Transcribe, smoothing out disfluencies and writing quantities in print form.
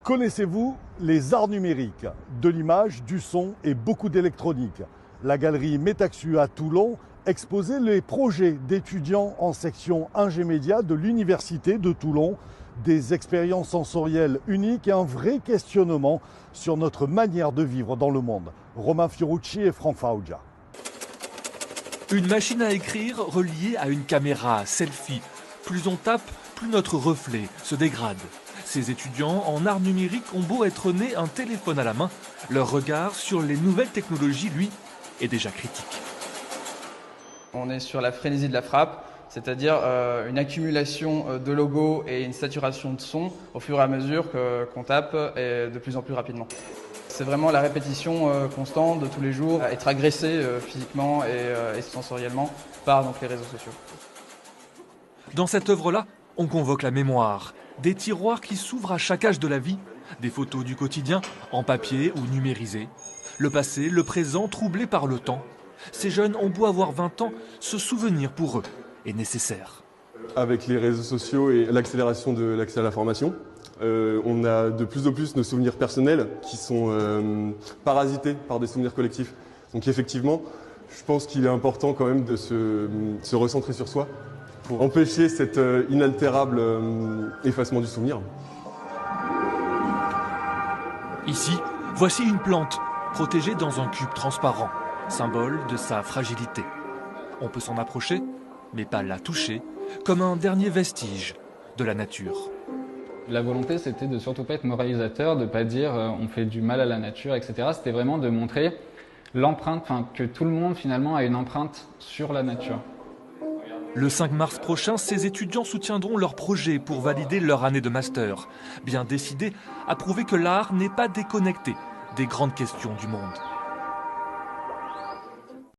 Connaissez-vous les arts numériques? De l'image, du son et beaucoup d'électronique. La galerie Metaxu à Toulon exposait les projets d'étudiants en section Ingé-Média de l'Université de Toulon. Des expériences sensorielles uniques et un vrai questionnement sur notre manière de vivre dans le monde. Romain Fiorucci et Franck Fauja. Une machine à écrire reliée à une caméra selfie. Plus on tape, plus notre reflet se dégrade. Ces étudiants en art numérique ont beau être nés un téléphone à la main, leur regard sur les nouvelles technologies, lui, est déjà critique. On est sur la frénésie de la frappe, c'est-à-dire une accumulation de logos et une saturation de son au fur et à mesure qu'on tape et de plus en plus rapidement. C'est vraiment la répétition constante de tous les jours, être agressé physiquement et sensoriellement par donc, les réseaux sociaux. Dans cette œuvre-là, on convoque la mémoire, des tiroirs qui s'ouvrent à chaque âge de la vie, des photos du quotidien, en papier ou numérisées. Le passé, le présent, troublé par le temps. Ces jeunes ont beau avoir 20 ans, ce souvenir pour eux est nécessaire. Avec les réseaux sociaux et l'accélération de l'accès à l'information, on a de plus en plus nos souvenirs personnels qui sont parasités par des souvenirs collectifs. Donc effectivement, je pense qu'il est important quand même de se recentrer sur soi pour empêcher cet inaltérable effacement du souvenir. Ici, voici une plante protégée dans un cube transparent, symbole de sa fragilité. On peut s'en approcher, mais pas la toucher, comme un dernier vestige de la nature. La volonté, c'était de surtout pas être moralisateur, de pas dire on fait du mal à la nature, etc. C'était vraiment de montrer l'empreinte, que tout le monde finalement a une empreinte sur la nature. Le 5 mars prochain, ces étudiants soutiendront leur projet pour valider leur année de master. Bien décidés à prouver que l'art n'est pas déconnecté des grandes questions du monde.